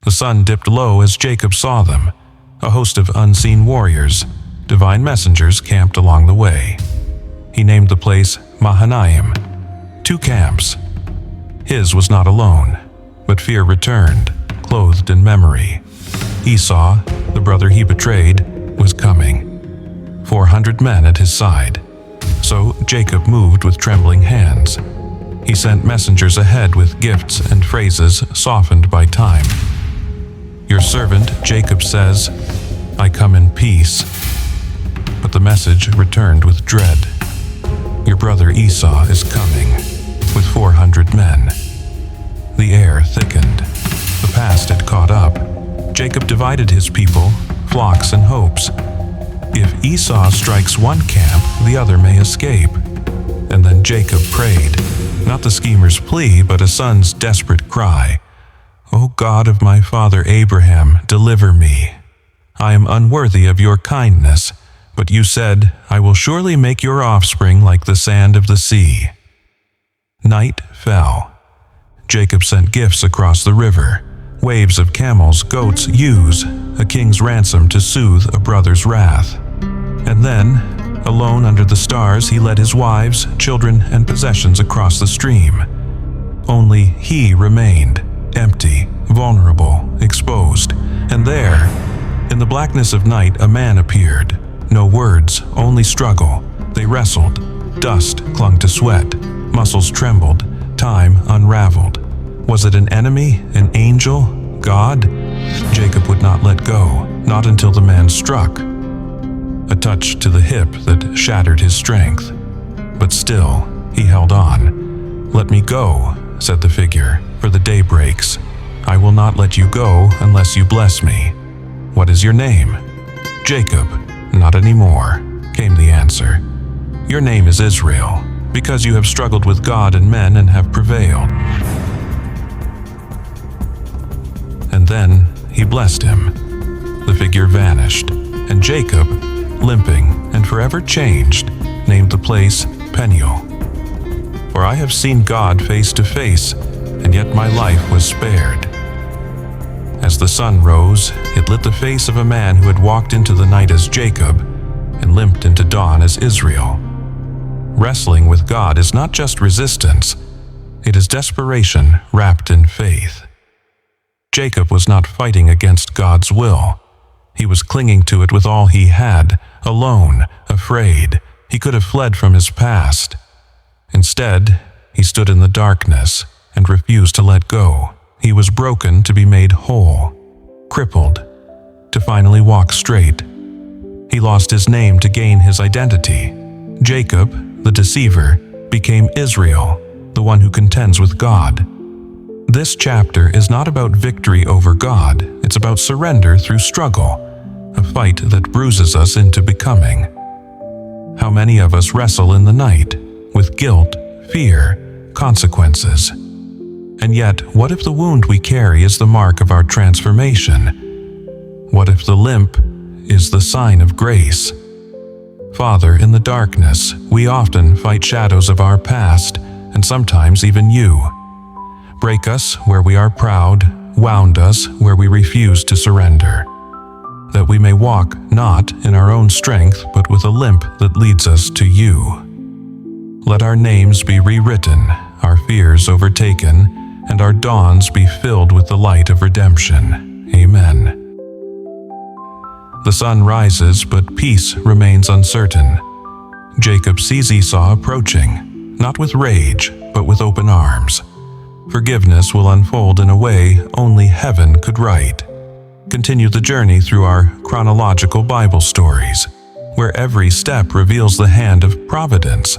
The sun dipped low as Jacob saw them. A host of unseen warriors, divine messengers, camped along the way. He named the place Mahanaim, 2 camps. His was not alone, but fear returned, clothed in memory. Esau, the brother he betrayed, was coming, 400 men at his side. So Jacob moved with trembling hands. He sent messengers ahead with gifts and phrases softened by time. Your servant Jacob says, I come in peace. But the message returned with dread. Your brother Esau is coming, with 400 men. The air thickened. The past had caught up. Jacob divided his people, flocks and hopes. If Esau strikes one camp, the other may escape. And then Jacob prayed, not the schemer's plea, but a son's desperate cry. O God of my father Abraham, deliver me. I am unworthy of your kindness, but you said, I will surely make your offspring like the sand of the sea. Night fell. Jacob sent gifts across the river, waves of camels, goats, ewes, a king's ransom to soothe a brother's wrath. And then, alone under the stars, he led his wives, children, and possessions across the stream. Only he remained, empty, vulnerable, exposed. And there, in the blackness of night, a man appeared. No words, only struggle. They wrestled. Dust clung to sweat. Muscles trembled. Time unraveled. Was it an enemy, an angel, God? Jacob would not let go, not until the man struck. A touch to the hip that shattered his strength. But still, he held on. Let me go, said the figure, for the day breaks. I will not let you go unless you bless me. What is your name? Jacob. Not anymore, came the answer. Your name is Israel, because you have struggled with God and men and have prevailed. And then he blessed him. The figure vanished, and Jacob, limping and forever changed, named the place Peniel. For I have seen God face to face, and yet my life was spared. As the sun rose, it lit the face of a man who had walked into the night as Jacob and limped into dawn as Israel. Wrestling with God is not just resistance, it is desperation wrapped in faith. Jacob was not fighting against God's will. He was clinging to it with all he had, alone, afraid. He could have fled from his past. Instead, he stood in the darkness and refused to let go. He was broken to be made whole, crippled to finally walk straight. He lost his name to gain his identity. Jacob, the deceiver, became Israel, the one who contends with God. This chapter is not about victory over God, it's about surrender through struggle, a fight that bruises us into becoming. How many of us wrestle in the night with guilt, fear, consequences? And yet, what if the wound we carry is the mark of our transformation? What if the limp is the sign of grace? Father, in the darkness, we often fight shadows of our past, and sometimes even you. Break us where we are proud, wound us where we refuse to surrender, that we may walk not in our own strength, but with a limp that leads us to you. Let our names be rewritten, our fears overtaken, and our dawns be filled with the light of redemption. Amen. The sun rises, but peace remains uncertain. Jacob sees Esau approaching, not with rage, but with open arms. Forgiveness will unfold in a way only heaven could write. Continue the journey through our Chronological Bible Stories, where every step reveals the hand of providence,